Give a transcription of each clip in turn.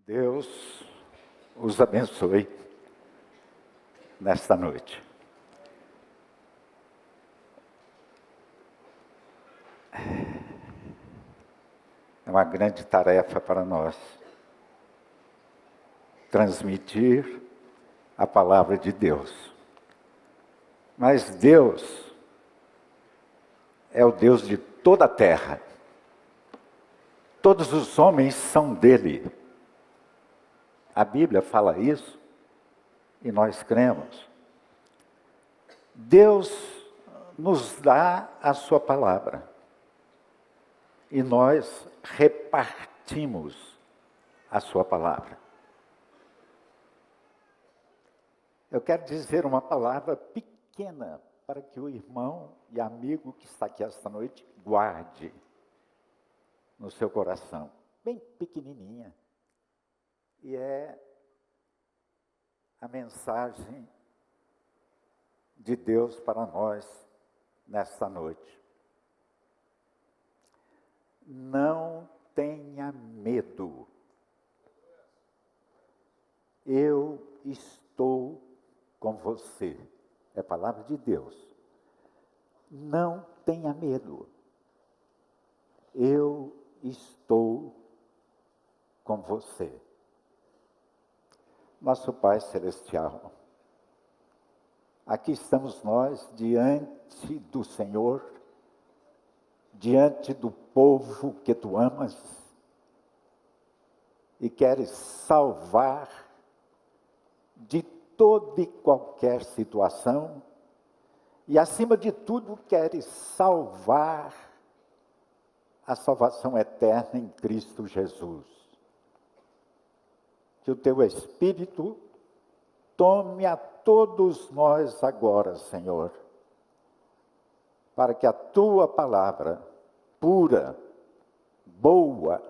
Deus os abençoe nesta noite. É uma grande tarefa para nós transmitir a palavra de Deus. Mas Deus é o Deus de toda a terra. Todos os homens são dele. A Bíblia fala isso e nós cremos. Deus nos dá a sua palavra e nós repartimos a sua palavra. Eu quero dizer uma palavra pequena para que o irmão e amigo que está aqui esta noite guarde no seu coração, bem pequenininha. E é a mensagem de Deus para nós nesta noite. Não tenha medo. Eu estou com você. É a palavra de Deus. Não tenha medo. Eu estou com você. Nosso Pai Celestial, aqui estamos nós diante do Senhor, diante do povo que Tu amas e queres salvar de toda e qualquer situação e, acima de tudo, queres salvar a salvação eterna em Cristo Jesus. Que o Teu Espírito tome a todos nós agora, Senhor, para que a Tua palavra, pura, boa,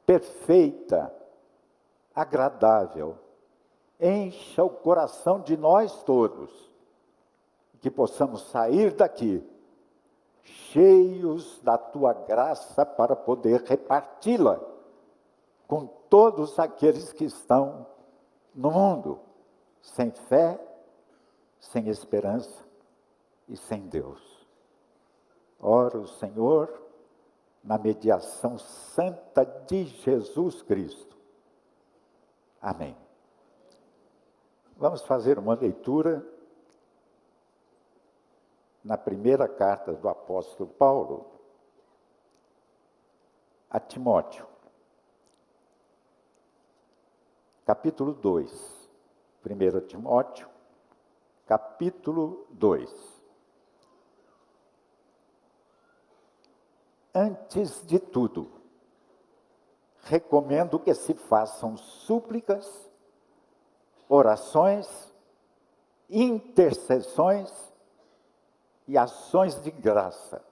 perfeita, agradável, encha o coração de nós todos, que possamos sair daqui cheios da Tua graça para poder reparti-la com todos aqueles que estão no mundo, sem fé, sem esperança e sem Deus. Oro, Senhor, na mediação santa de Jesus Cristo. Amém. Vamos fazer uma leitura na primeira carta do apóstolo Paulo a Timóteo. Capítulo 2, 1 Timóteo, capítulo 2. Antes de tudo, recomendo que se façam súplicas, orações, intercessões e ações de graça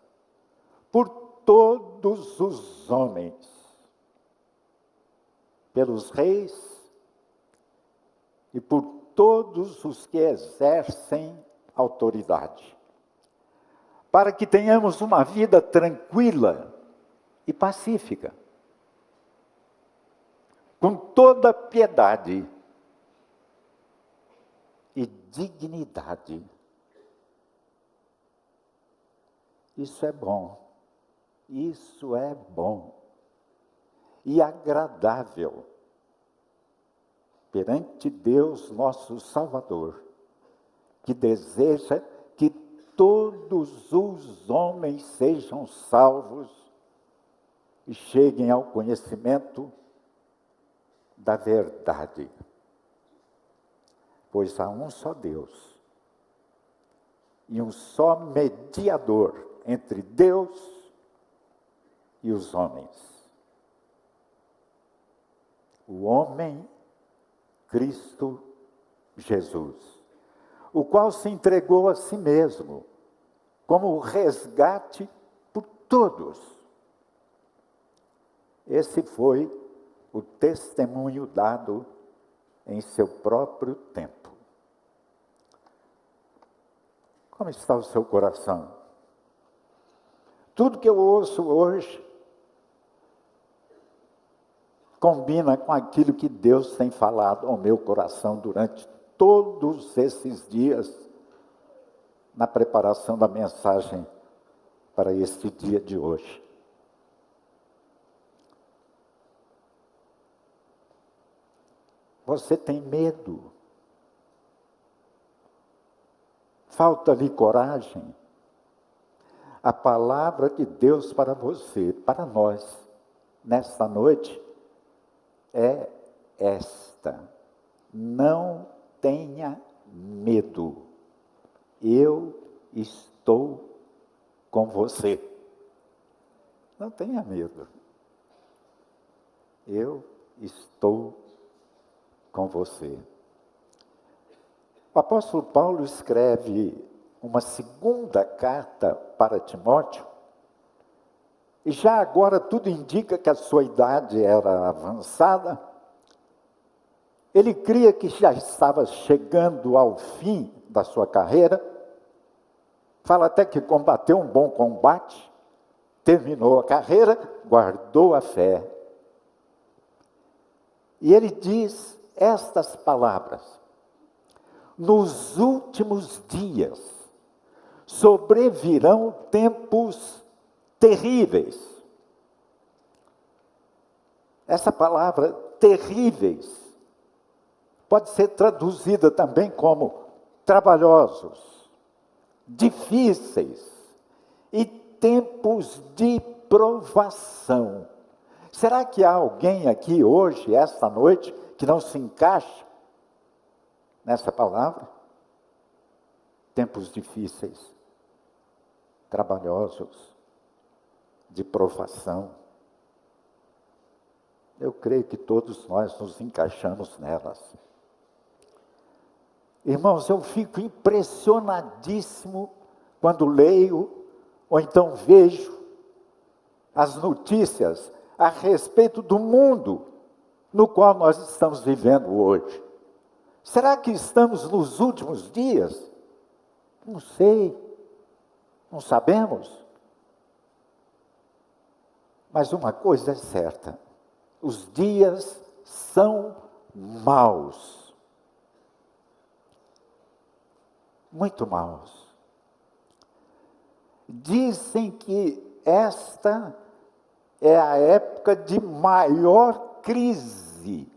por todos os homens, pelos reis, e por todos os que exercem autoridade, para que tenhamos uma vida tranquila e pacífica, com toda piedade e dignidade. Isso é bom e agradável perante Deus, nosso Salvador, que deseja que todos os homens sejam salvos e cheguem ao conhecimento da verdade. Pois há um só Deus e um só mediador entre Deus e os homens. O homem Cristo Jesus, o qual se entregou a si mesmo como resgate por todos. Esse foi o testemunho dado em seu próprio tempo. Como está o seu coração? Tudo que eu ouço hoje combina com aquilo que Deus tem falado ao meu coração durante todos esses dias, na preparação da mensagem para este dia de hoje. Você tem medo? Falta-lhe coragem? A palavra de Deus para você, para nós, nesta noite, é esta: não tenha medo, eu estou com você. Não tenha medo, eu estou com você. O apóstolo Paulo escreve uma segunda carta para Timóteo, e já agora tudo indica que a sua idade era avançada. Ele cria que já estava chegando ao fim da sua carreira, fala até que combateu um bom combate, terminou a carreira, guardou a fé. E ele diz estas palavras: nos últimos dias sobrevirão tempos terríveis. Essa palavra terríveis pode ser traduzida também como trabalhosos, difíceis e tempos de provação. Será que há alguém aqui hoje, esta noite, que não se encaixa nessa palavra? Tempos difíceis, trabalhosos, de provação. Eu creio que todos nós nos encaixamos nelas. Irmãos, eu fico impressionadíssimo quando leio ou então vejo as notícias a respeito do mundo no qual nós estamos vivendo hoje. Será que estamos nos últimos dias? Não sei, não sabemos. Mas uma coisa é certa: os dias são maus. Muito maus. Dizem que esta é a época de maior crise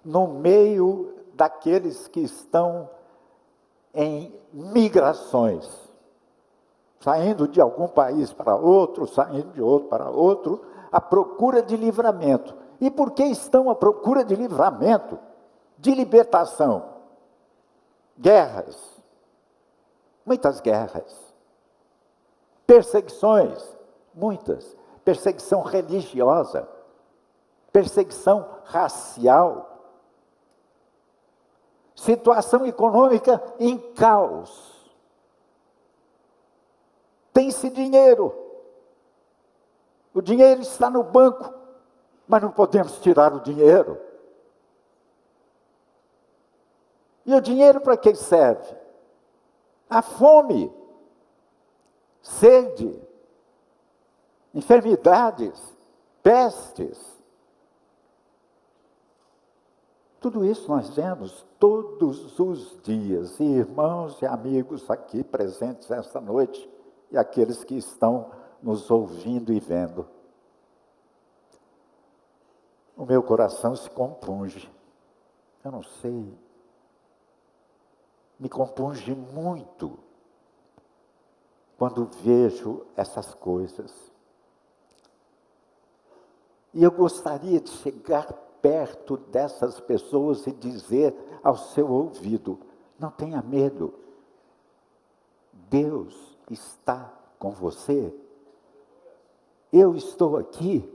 no meio daqueles que estão em migrações, saindo de algum país para outro, saindo de outro para outro, à procura de livramento. E por que estão à procura de livramento? De libertação. Guerras, muitas guerras, perseguições, muitas, perseguição religiosa, perseguição racial, situação econômica em caos. Tem-se dinheiro, o dinheiro está no banco, mas não podemos tirar o dinheiro. E o dinheiro para que serve? A fome, sede, enfermidades, pestes. Tudo isso nós vemos todos os dias. E irmãos e amigos aqui presentes esta noite, e aqueles que estão nos ouvindo e vendo. O meu coração se compunge. Eu não sei. Me compunge muito quando vejo essas coisas. E eu gostaria de chegar perto dessas pessoas e dizer ao seu ouvido: não tenha medo, Deus está com você, eu estou aqui,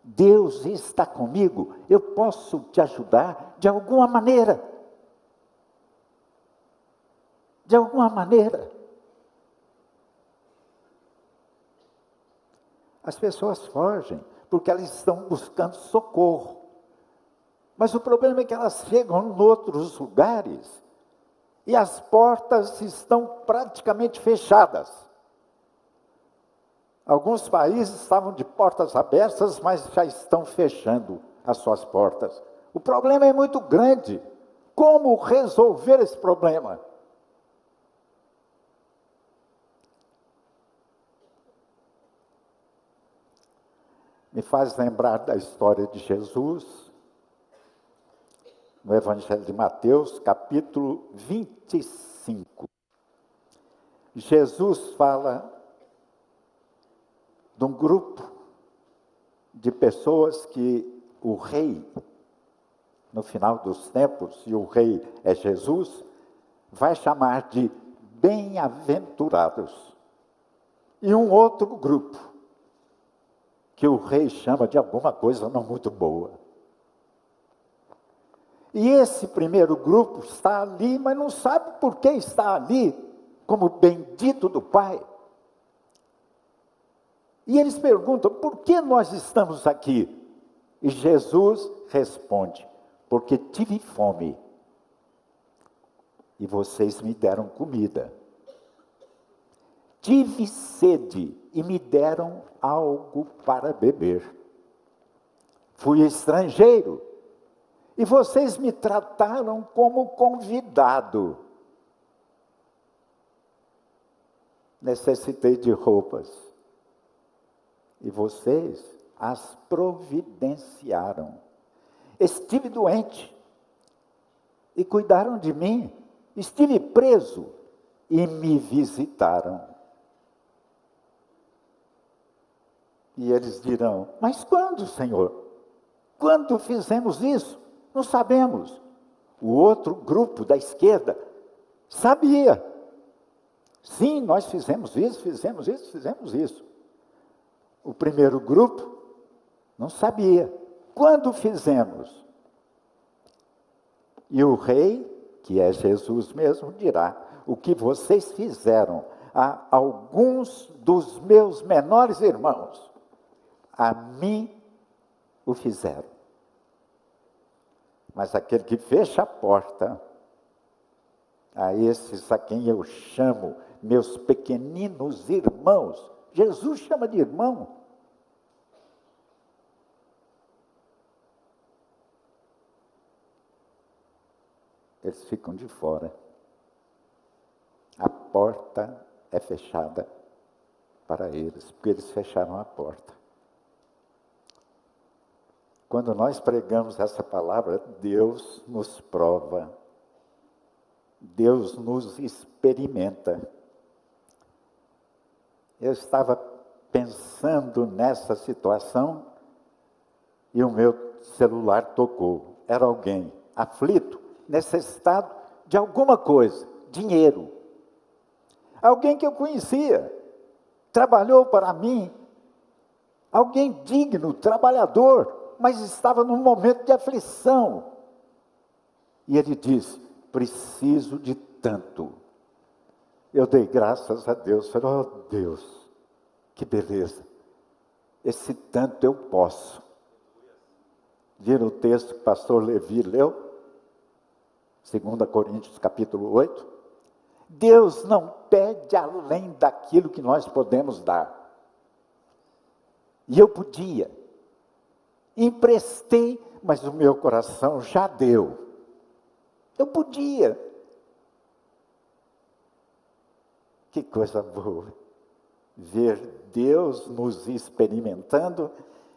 Deus está comigo, eu posso te ajudar de alguma maneira. De alguma maneira. As pessoas fogem porque elas estão buscando socorro. Mas o problema é que elas chegam em outros lugares e as portas estão praticamente fechadas. Alguns países estavam de portas abertas, mas já estão fechando as suas portas. O problema é muito grande. Como resolver esse problema? Me faz lembrar da história de Jesus, no Evangelho de Mateus, capítulo 25. Jesus fala de um grupo de pessoas que o rei, no final dos tempos, e o rei é Jesus, vai chamar de bem-aventurados. E um outro grupo, que o rei chama de alguma coisa não muito boa. E esse primeiro grupo está ali, mas não sabe por que está ali, como bendito do Pai. E eles perguntam, por que nós estamos aqui? E Jesus responde, porque tive fome, e vocês me deram comida. Tive sede, e me deram algo para beber. Fui estrangeiro, e vocês me trataram como convidado. Necessitei de roupas, e vocês as providenciaram. Estive doente, e cuidaram de mim. Estive preso, e me visitaram. E eles dirão, mas quando, Senhor? Quando fizemos isso? Não sabemos. O outro grupo da esquerda sabia. Sim, nós fizemos isso, fizemos isso, fizemos isso. O primeiro grupo não sabia. Quando fizemos? E o rei, que é Jesus mesmo, dirá, o que vocês fizeram a alguns dos meus menores irmãos, a mim o fizeram. Mas aquele que fecha a porta, a esses a quem eu chamo meus pequeninos irmãos, Jesus chama de irmão. Eles ficam de fora. A porta é fechada para eles, porque eles fecharam a porta. Quando nós pregamos essa palavra, Deus nos prova, Deus nos experimenta. Eu estava pensando nessa situação e o meu celular tocou. Era alguém aflito, necessitado de alguma coisa, dinheiro. Alguém que eu conhecia, trabalhou para mim, alguém digno, trabalhador, mas estava num momento de aflição. E ele disse, preciso de tanto. Eu dei graças a Deus, falei, oh Deus, que beleza, esse tanto eu posso. Viram o texto que o pastor Levi leu? 2 Coríntios capítulo 8. Deus não pede além daquilo que nós podemos dar. E eu podia. Emprestei, mas o meu coração já deu. Eu podia. Que coisa boa. Ver Deus nos experimentando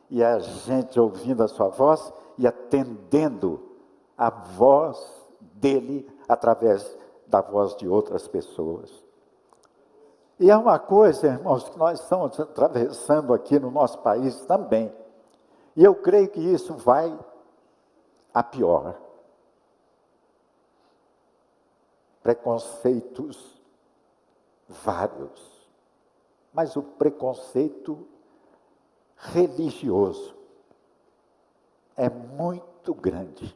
e a gente ouvindo a sua voz e atendendo a voz dele através da voz de outras pessoas. E é uma coisa, irmãos, que nós estamos atravessando aqui no nosso país também. E eu creio que isso vai a pior. Preconceitos vários. Mas o preconceito religioso é muito grande.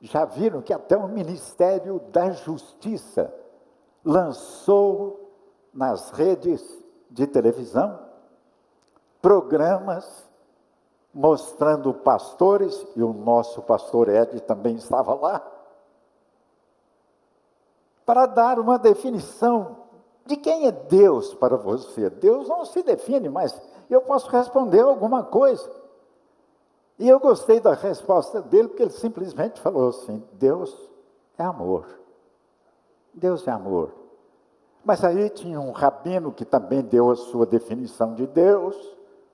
Já viram que até o Ministério da Justiça lançou nas redes de televisão programas mostrando pastores, e o nosso pastor Ed também estava lá, para dar uma definição De quem é Deus para você? Deus não se define, mas eu posso responder alguma coisa. E eu gostei da resposta dele, porque ele simplesmente falou assim: Deus é amor. Deus é amor. Mas aí tinha um rabino que também deu a sua definição de Deus,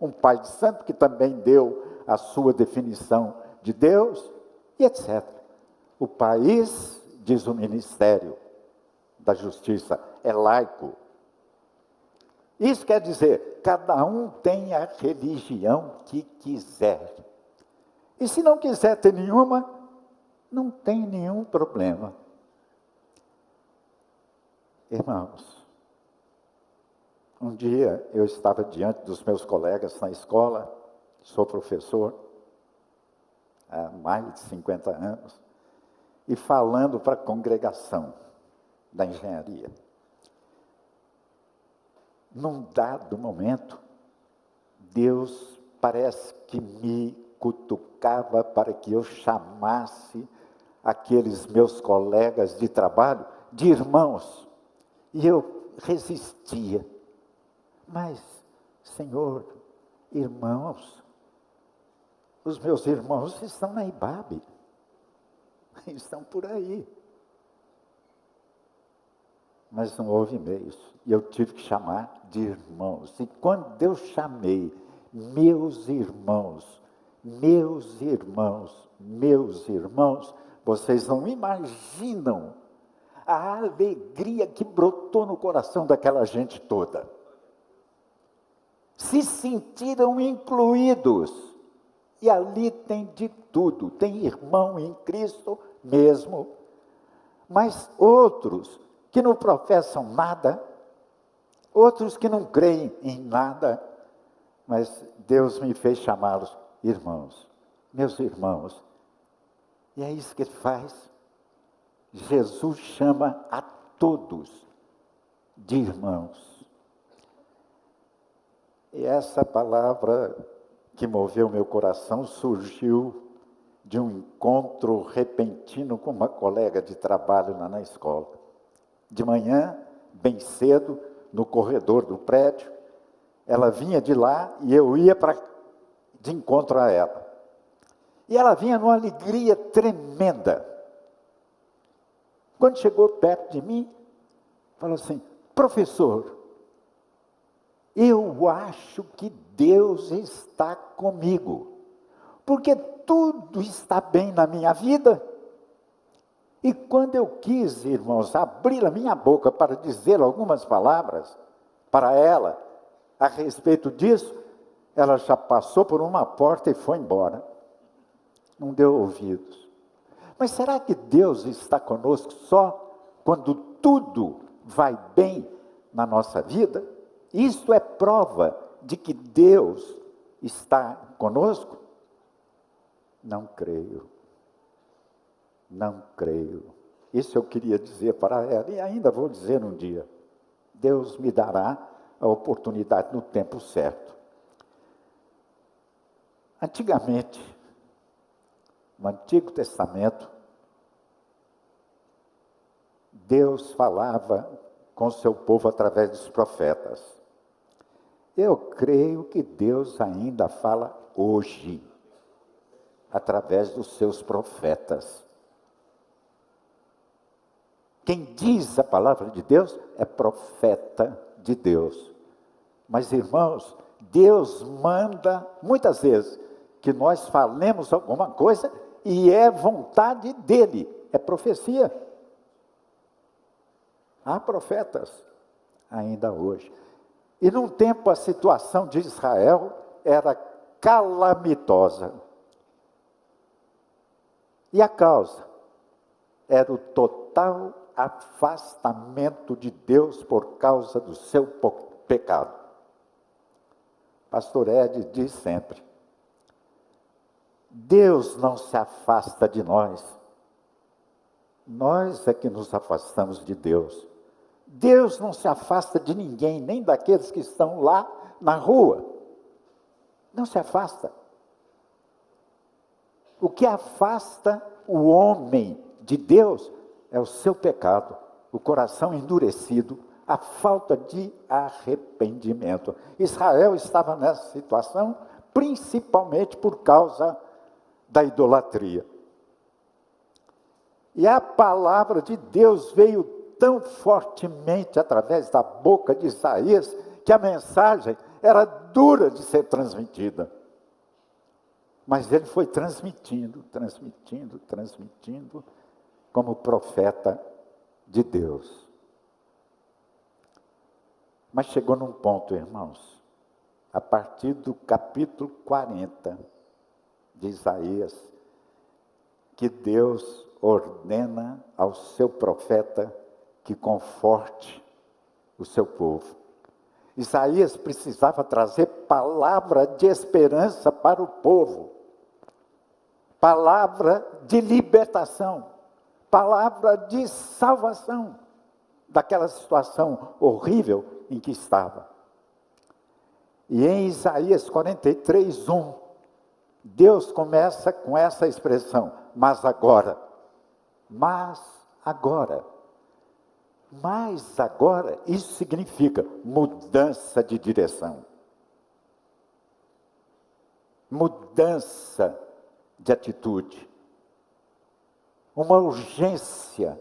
um pai de santo que também deu a sua definição de Deus, e etc. O país, diz o Ministério da Justiça, é laico. Isso quer dizer, cada um tem a religião que quiser. E se não quiser ter nenhuma, não tem nenhum problema. Irmãos, um dia eu estava diante dos meus colegas na escola, sou professor há mais de 50 anos, e falando para a congregação da engenharia. Num dado momento, Deus parece que me cutucava para que eu chamasse aqueles meus colegas de trabalho de irmãos. E eu resistia. Mas, Senhor, irmãos, os meus irmãos estão na Ibabe, estão por aí. Mas não houve meios, e eu tive que chamar de irmãos. E quando eu chamei meus irmãos, vocês não imaginam a alegria que brotou no coração daquela gente toda. Se sentiram incluídos. E ali tem de tudo. Tem irmão em Cristo mesmo, mas outros que não professam nada, outros que não creem em nada, mas Deus me fez chamá-los irmãos, meus irmãos. E é isso que Ele faz. Jesus chama a todos de irmãos. E essa palavra que moveu meu coração surgiu de um encontro repentino com uma colega de trabalho lá na escola. De manhã, bem cedo, no corredor do prédio, ela vinha de lá e eu ia de encontro a ela. E ela vinha numa alegria tremenda. Quando chegou perto de mim, falou assim: professor, eu acho que Deus está comigo, porque tudo está bem na minha vida. E quando eu quis, irmãos, abrir a minha boca para dizer algumas palavras para ela a respeito disso, ela já passou por uma porta e foi embora. Não deu ouvidos. Mas será que Deus está conosco só quando tudo vai bem na nossa vida? Isso é prova de que Deus está conosco? Não creio. Não creio. Isso eu queria dizer para ela e ainda vou dizer um dia. Deus me dará a oportunidade no tempo certo. Antigamente, no Antigo Testamento, Deus falava com seu povo através dos profetas. Eu creio que Deus ainda fala hoje, através dos seus profetas. Quem diz a palavra de Deus é profeta de Deus. Mas, irmãos, Deus manda, muitas vezes, que nós falemos alguma coisa e é vontade dele, é profecia. Há profetas ainda hoje. E num tempo a situação de Israel era calamitosa. E a causa era o total afastamento de Deus por causa do seu pecado. Pastor Ed diz sempre: Deus não se afasta de nós. Nós é que nos afastamos de Deus. Deus não se afasta de ninguém, nem daqueles que estão lá na rua. Não se afasta. O que afasta o homem de Deus é o seu pecado, o coração endurecido, a falta de arrependimento. Israel estava nessa situação principalmente por causa da idolatria. E a palavra de Deus veio tão fortemente através da boca de Isaías, que a mensagem era dura de ser transmitida. Mas ele foi transmitindo, como profeta de Deus. Mas chegou num ponto, irmãos, a partir do capítulo 40 de Isaías, que Deus ordena ao seu profeta que conforte o seu povo. Isaías precisava trazer palavra de esperança para o povo, palavra de libertação, palavra de salvação daquela situação horrível em que estava. E em Isaías 43, 1, Deus começa com essa expressão, mas agora, isso significa mudança de direção, mudança de atitude, uma urgência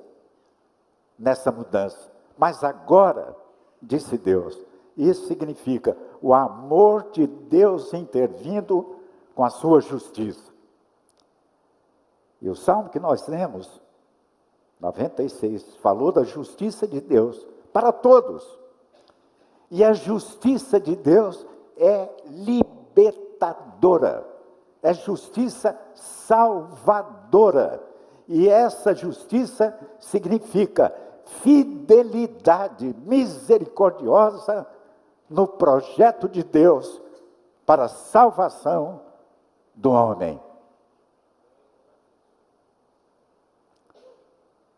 nessa mudança. Mas agora, disse Deus, isso significa o amor de Deus intervindo com a sua justiça. E o salmo que nós lemos, 96, falou da justiça de Deus para todos. E a justiça de Deus é libertadora, é justiça salvadora. E essa justiça significa fidelidade misericordiosa no projeto de Deus para a salvação do homem.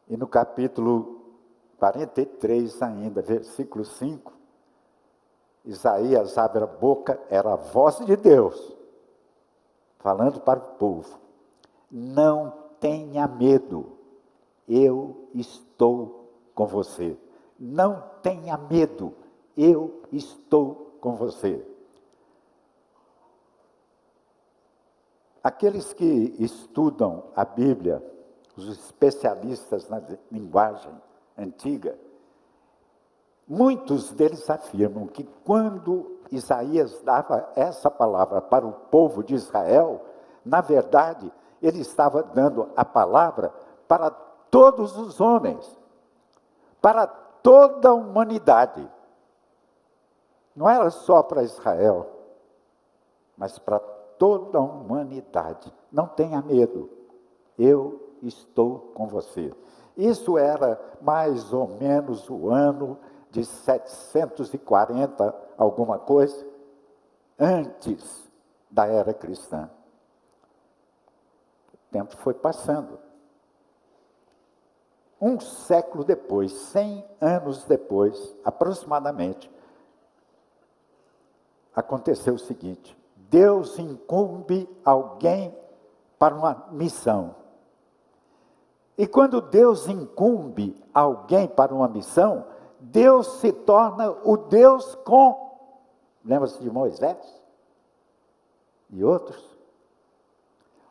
E no capítulo 43 ainda, versículo 5, Isaías abre a boca, era a voz de Deus, falando para o povo: não tenha medo, eu estou com você. Não tenha medo, eu estou com você. Aqueles que estudam a Bíblia, os especialistas na linguagem antiga, muitos deles afirmam que quando Isaías dava essa palavra para o povo de Israel, na verdade, ele estava dando a palavra para todos os homens, para toda a humanidade. Não era só para Israel, mas para toda a humanidade. Não tenha medo, eu estou com você. Isso era mais ou menos o ano de 740, alguma coisa, antes da era cristã. O tempo foi passando. Um século depois, 100 anos depois, aproximadamente, aconteceu o seguinte: Deus incumbe alguém para uma missão. E quando Deus incumbe alguém para uma missão, Deus se torna o Deus com, lembra-se de Moisés e outros?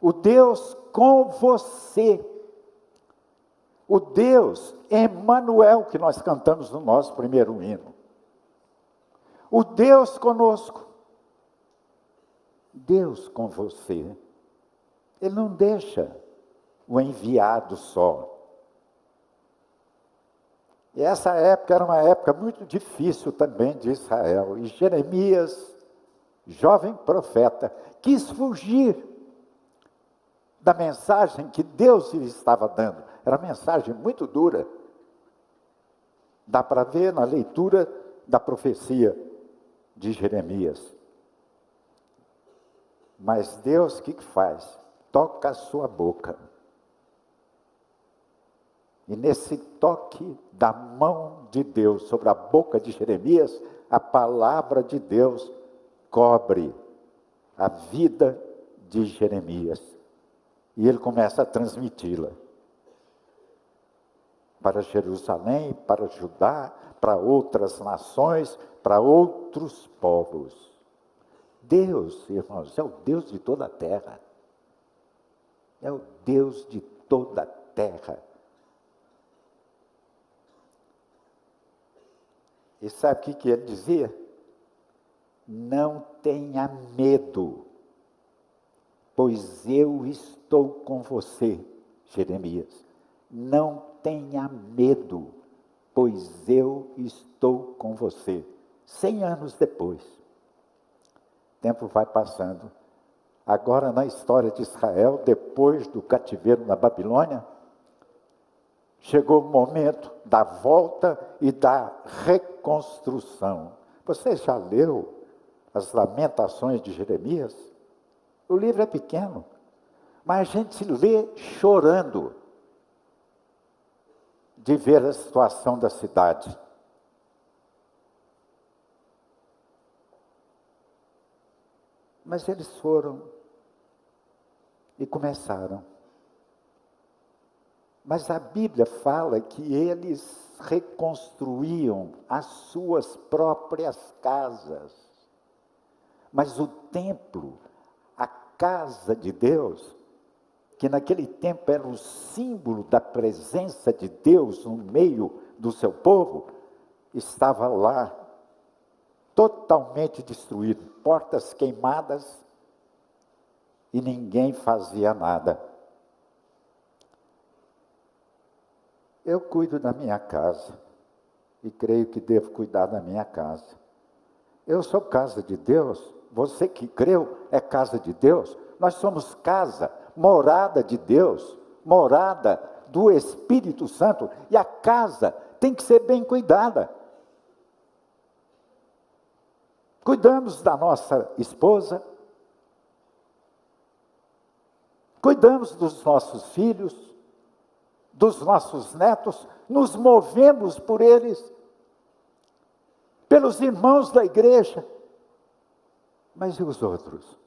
O Deus com você. O Deus Emanuel, que nós cantamos no nosso primeiro hino. O Deus conosco. Deus com você. Ele não deixa o enviado só. E essa época era uma época muito difícil também de Israel. E Jeremias, jovem profeta, quis fugir da mensagem que Deus lhe estava dando. Era uma mensagem muito dura. Dá para ver na leitura da profecia de Jeremias. Mas Deus, o que faz? Toca a sua boca. E nesse toque da mão de Deus sobre a boca de Jeremias, a palavra de Deus cobre a vida de Jeremias. E ele começa a transmiti-la. para Jerusalém, para Judá, para outras nações, para outros povos. Deus, irmãos, é o Deus de toda a terra. É o Deus de toda a terra. E sabe o que ele dizia? Não tenha medo, pois eu estou com você, Jeremias. Não tenha medo, pois eu estou com você. 100 anos depois, o tempo vai passando. Agora, na história de Israel, depois do cativeiro na Babilônia, chegou o momento da volta e da reconstrução. Você já leu as Lamentações de Jeremias? O livro é pequeno, mas a gente lê chorando de ver a situação da cidade. Mas eles foram e começaram. Mas a Bíblia fala que eles reconstruíam as suas próprias casas. Mas o templo, a casa de Deus, que naquele tempo era o símbolo da presença de Deus no meio do seu povo, estava lá, totalmente destruído, portas queimadas, e ninguém fazia nada. Eu cuido da minha casa, e creio que devo cuidar da minha casa. Eu sou casa de Deus, você que creu é casa de Deus, nós somos casa, morada de Deus, morada do Espírito Santo, e a casa tem que ser bem cuidada. Cuidamos da nossa esposa, cuidamos dos nossos filhos, dos nossos netos, nos movemos por eles, pelos irmãos da igreja. Mas e os outros?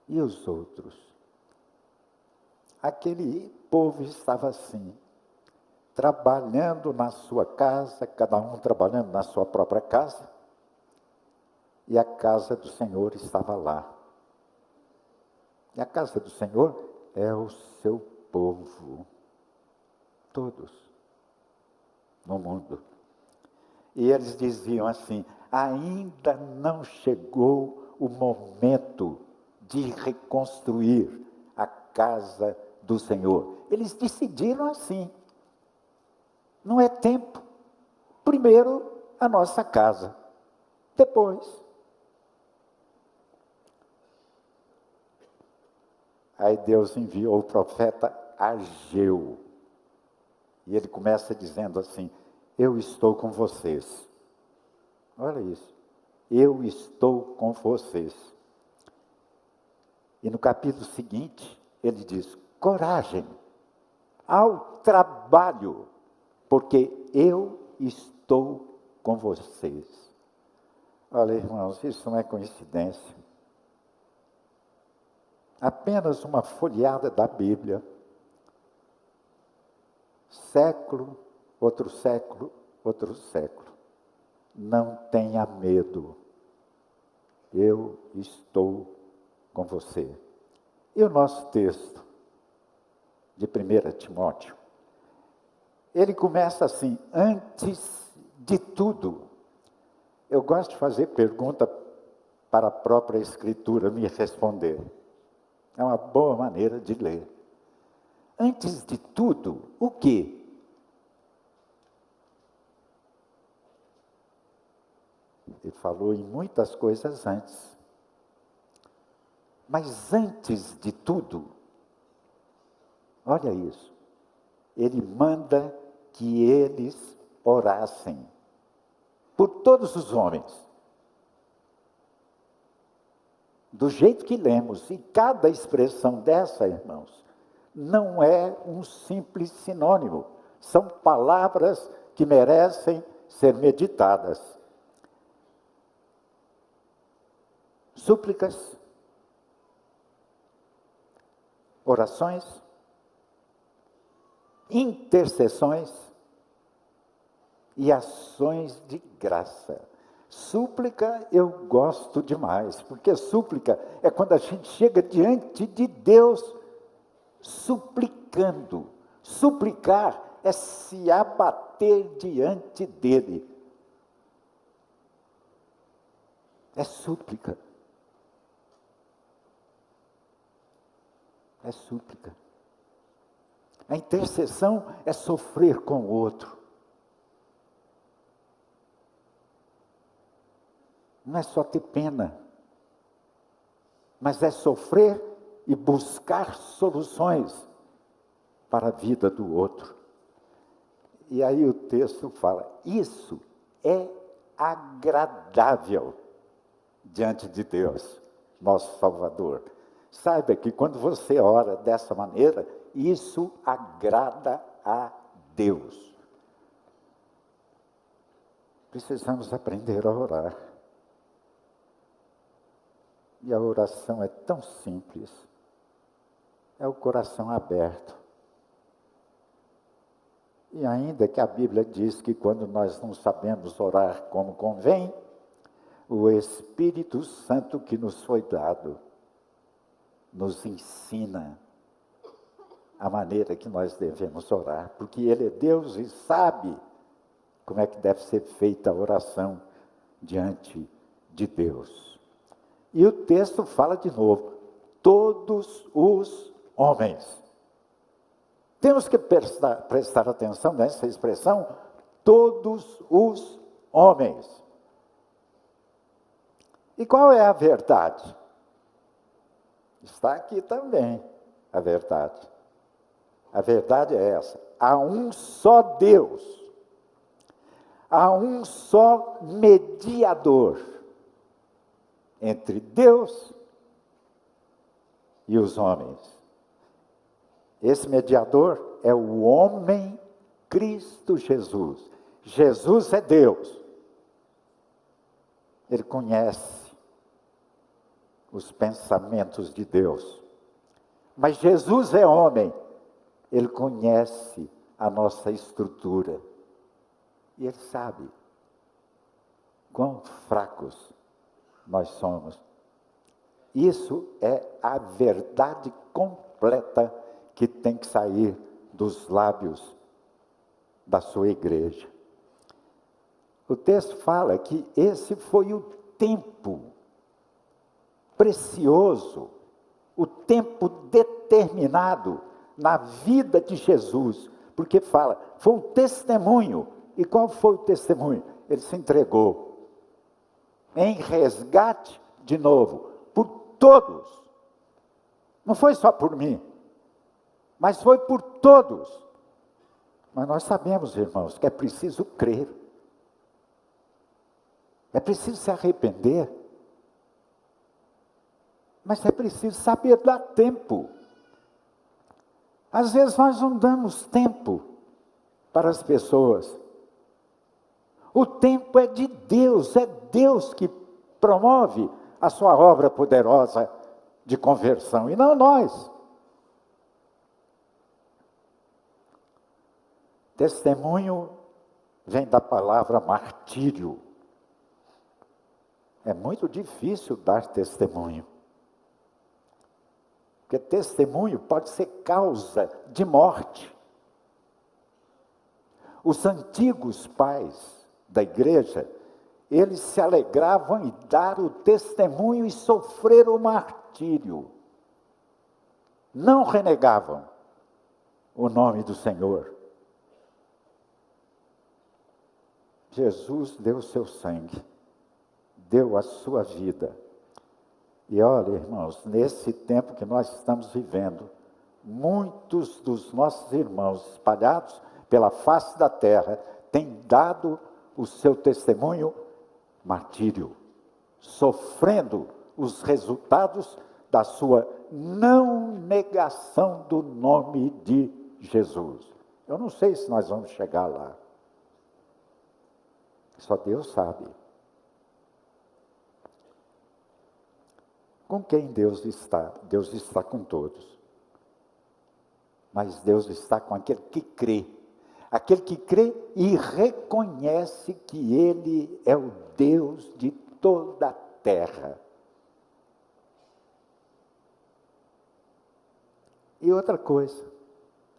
E os outros? Aquele povo estava assim, trabalhando na sua casa, cada um trabalhando na sua própria casa, e a casa do Senhor estava lá. E a casa do Senhor é o seu povo, todos no mundo. E eles diziam assim: ainda não chegou o momento de reconstruir a casa do Senhor. Eles decidiram assim: não é tempo. Primeiro a nossa casa, depois. Aí Deus enviou o profeta Ageu. E ele começa dizendo assim: eu estou com vocês. Olha isso. Eu estou com vocês. E no capítulo seguinte, ele diz: coragem, ao trabalho, porque eu estou com vocês. Olha, irmãos, isso não é coincidência. Apenas uma folheada da Bíblia. Século, outro século, outro século. Não tenha medo. Eu estou com você. E o nosso texto de 1 Timóteo, ele começa assim: antes de tudo. Eu gosto de fazer pergunta para a própria Escritura me responder. É uma boa maneira de ler. Antes de tudo, o quê? Ele falou em muitas coisas antes. Mas antes de tudo, olha isso, ele manda que eles orassem por todos os homens. Do jeito que lemos, e cada expressão dessa, irmãos, não é um simples sinônimo. São palavras que merecem ser meditadas. Súplicas, orações, intercessões e ações de graça. Súplica eu gosto demais, porque súplica é quando a gente chega diante de Deus suplicando. Suplicar é se abater diante dele. É súplica. É súplica. A intercessão é sofrer com o outro. Não é só ter pena, mas é sofrer e buscar soluções para a vida do outro. E aí o texto fala, isso é agradável diante de Deus, nosso Salvador. Saiba que quando você ora dessa maneira, isso agrada a Deus. Precisamos aprender a orar. E a oração é tão simples. É o coração aberto. E ainda que a Bíblia diz que quando nós não sabemos orar como convém, o Espírito Santo que nos foi dado nos ensina a maneira que nós devemos orar, porque Ele é Deus e sabe como é que deve ser feita a oração diante de Deus. E o texto fala de novo, todos os homens. Temos que prestar atenção nessa expressão, todos os homens. E qual é a verdade? Está aqui também a verdade. A verdade é essa, há um só Deus, há um só mediador entre Deus e os homens. Esse mediador é o homem Cristo Jesus. Jesus é Deus. Ele conhece os pensamentos de Deus. Mas Jesus é homem. Ele conhece a nossa estrutura. E Ele sabe quão fracos nós somos. Isso é a verdade completa que tem que sair dos lábios da sua igreja. O texto fala que esse foi o tempo precioso, o tempo determinado na vida de Jesus, porque fala, foi um testemunho. E qual foi o testemunho? Ele se entregou em resgate, de novo, por todos. Não foi só por mim, mas foi por todos. Mas nós sabemos, irmãos, que é preciso crer. É preciso se arrepender. Mas é preciso saber dar tempo. Às vezes nós não damos tempo para as pessoas. O tempo é de Deus, é Deus que promove a sua obra poderosa de conversão, e não nós. Testemunho vem da palavra martírio. É muito difícil dar testemunho. Porque testemunho pode ser causa de morte. Os antigos pais da igreja, eles se alegravam em dar o testemunho e sofrer o martírio. Não renegavam o nome do Senhor. Jesus deu o seu sangue, deu a sua vida. E olha, irmãos, nesse tempo que nós estamos vivendo, muitos dos nossos irmãos espalhados pela face da terra têm dado o seu testemunho martírio, sofrendo os resultados da sua não negação do nome de Jesus. Eu não sei se nós vamos chegar lá. Só Deus sabe. Com quem Deus está? Deus está com todos. Mas Deus está com aquele que crê. Aquele que crê e reconhece que Ele é o Deus de toda a terra. E outra coisa,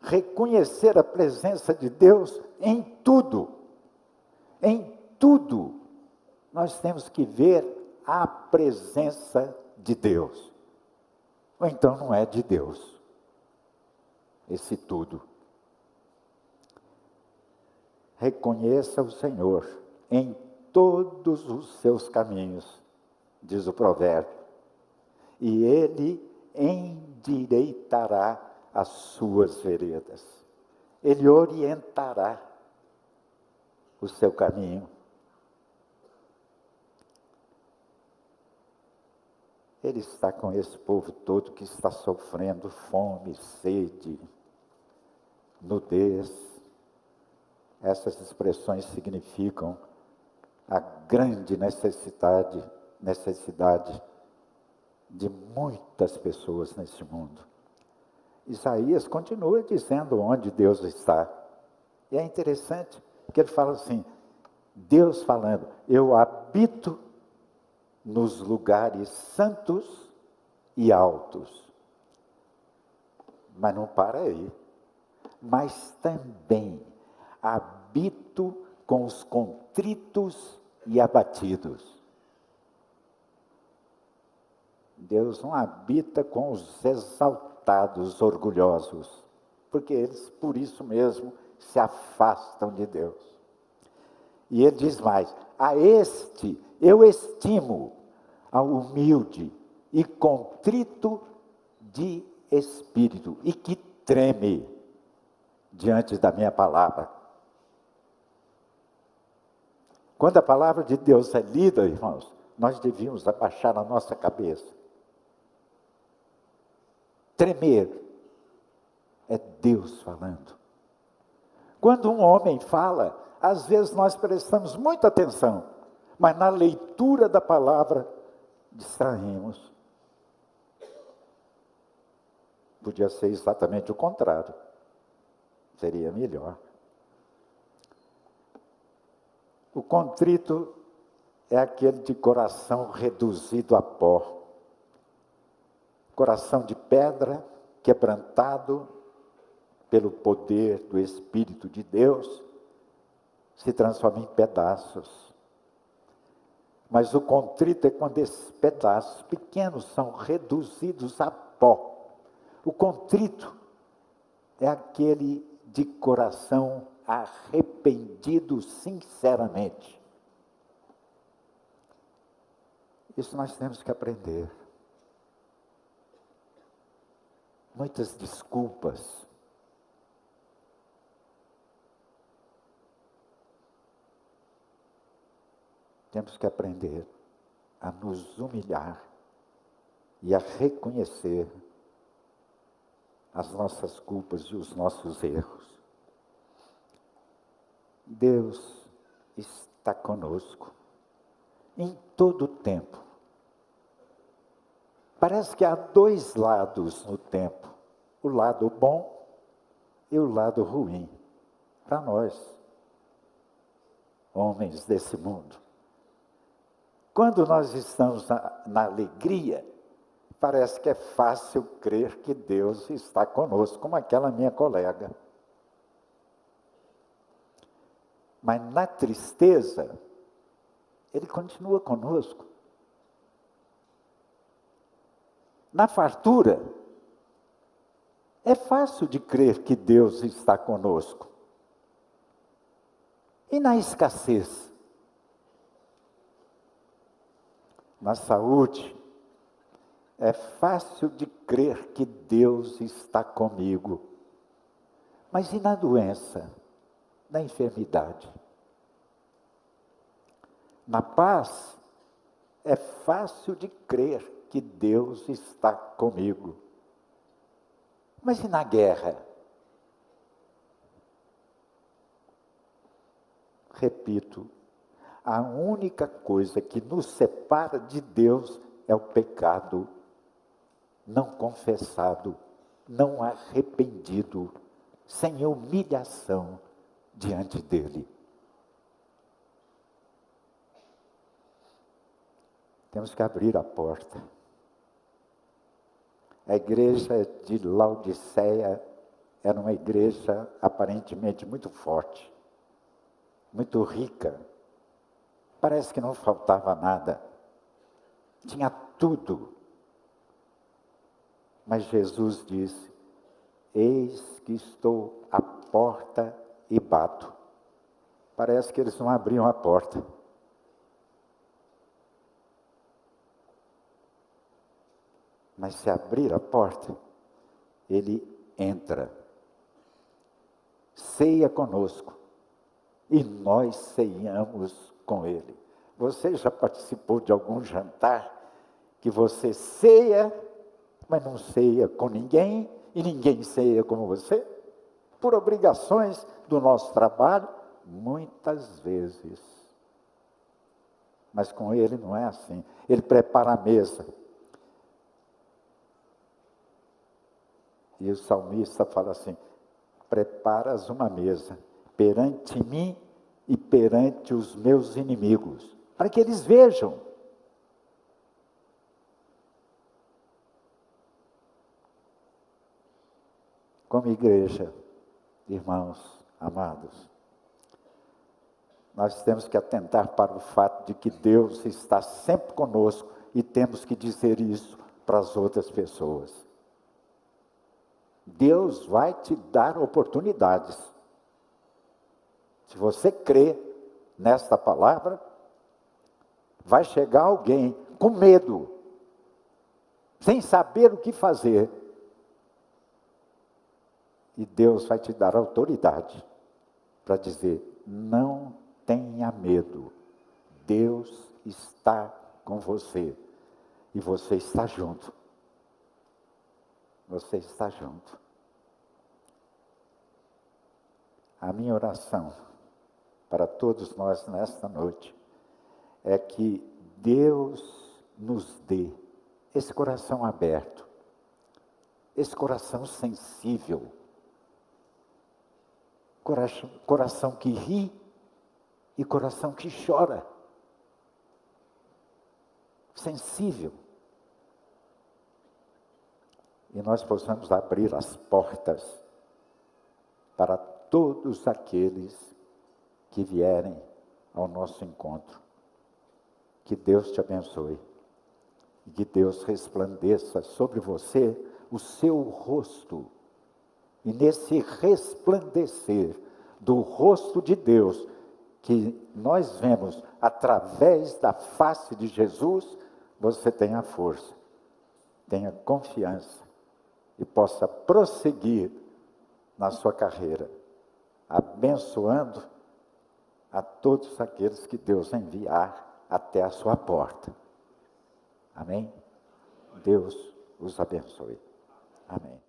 reconhecer a presença de Deus em tudo. Em tudo, nós temos que ver a presença de Deus. Ou então não é de Deus, esse tudo. Reconheça o Senhor em todos os seus caminhos, diz o provérbio, e Ele endireitará as suas veredas. Ele orientará o seu caminho. Ele está com esse povo todo que está sofrendo fome, sede, nudez. Essas expressões significam a grande necessidade de muitas pessoas neste mundo. Isaías continua dizendo onde Deus está. E é interessante, porque ele fala assim, Deus falando, eu habito nos lugares santos e altos. Mas não para aí. Mas também habito com os contritos e abatidos. Deus não habita com os exaltados, orgulhosos, porque eles, por isso mesmo, se afastam de Deus. E ele diz mais, a este eu estimo, ao humilde e contrito de espírito, e que treme diante da minha palavra. Quando a palavra de Deus é lida, irmãos, nós devíamos abaixar a nossa cabeça. Tremer é Deus falando. Quando um homem fala, às vezes nós prestamos muita atenção, mas na leitura da palavra distraímos. Podia ser exatamente o contrário. Seria melhor. O contrito é aquele de coração reduzido a pó. Coração de pedra, quebrantado pelo poder do Espírito de Deus, se transforma em pedaços. Mas o contrito é quando esses pedaços pequenos são reduzidos a pó. O contrito é aquele de coração arrependido sinceramente. Isso nós temos que aprender. Muitas desculpas. Temos que aprender a nos humilhar e a reconhecer as nossas culpas e os nossos erros. Deus está conosco em todo o tempo. Parece que há dois lados no tempo, o lado bom e o lado ruim, para nós, homens desse mundo. Quando nós estamos na alegria, parece que é fácil crer que Deus está conosco, como aquela minha colega. Mas na tristeza, Ele continua conosco. Na fartura, é fácil de crer que Deus está conosco. E na escassez? Na saúde, é fácil de crer que Deus está comigo. Mas e na doença? Na enfermidade? Na paz, é fácil de crer que Deus está comigo. Mas e na guerra? Repito, a única coisa que nos separa de Deus é o pecado não confessado não arrependido, sem humilhação diante dele. Temos que abrir a porta. A igreja de Laodiceia era uma igreja aparentemente muito forte, muito rica. Parece que não faltava nada. Tinha tudo. Mas Jesus disse: eis que estou à porta e bato. Parece que eles não abriam a porta. Mas se abrir a porta, ele entra, ceia conosco, e nós ceiamos com ele. Você já participou de algum jantar que você ceia, mas não ceia com ninguém, e ninguém ceia como você? Por obrigações do nosso trabalho, muitas vezes. Mas com ele não é assim. Ele prepara a mesa. E o salmista fala assim: preparas uma mesa perante mim e perante os meus inimigos, para que eles vejam. Como igreja, irmãos amados, nós temos que atentar para o fato de que Deus está sempre conosco e temos que dizer isso para as outras pessoas. Deus vai te dar oportunidades. Se você crê nesta palavra, vai chegar alguém com medo, sem saber o que fazer, e Deus vai te dar autoridade para dizer: não tenha medo, Deus está com você, e você está junto. Você está junto. A minha oração para todos nós nesta noite é que Deus nos dê esse coração aberto, esse coração sensível, coração que ri e coração que chora, sensível. E nós possamos abrir as portas para todos aqueles que vierem ao nosso encontro. Que Deus te abençoe. E que Deus resplandeça sobre você o seu rosto. E nesse resplandecer do rosto de Deus, que nós vemos através da face de Jesus, você tenha força, tenha confiança, e possa prosseguir na sua carreira, abençoando a todos aqueles que Deus enviar até a sua porta. Amém? Deus os abençoe. Amém.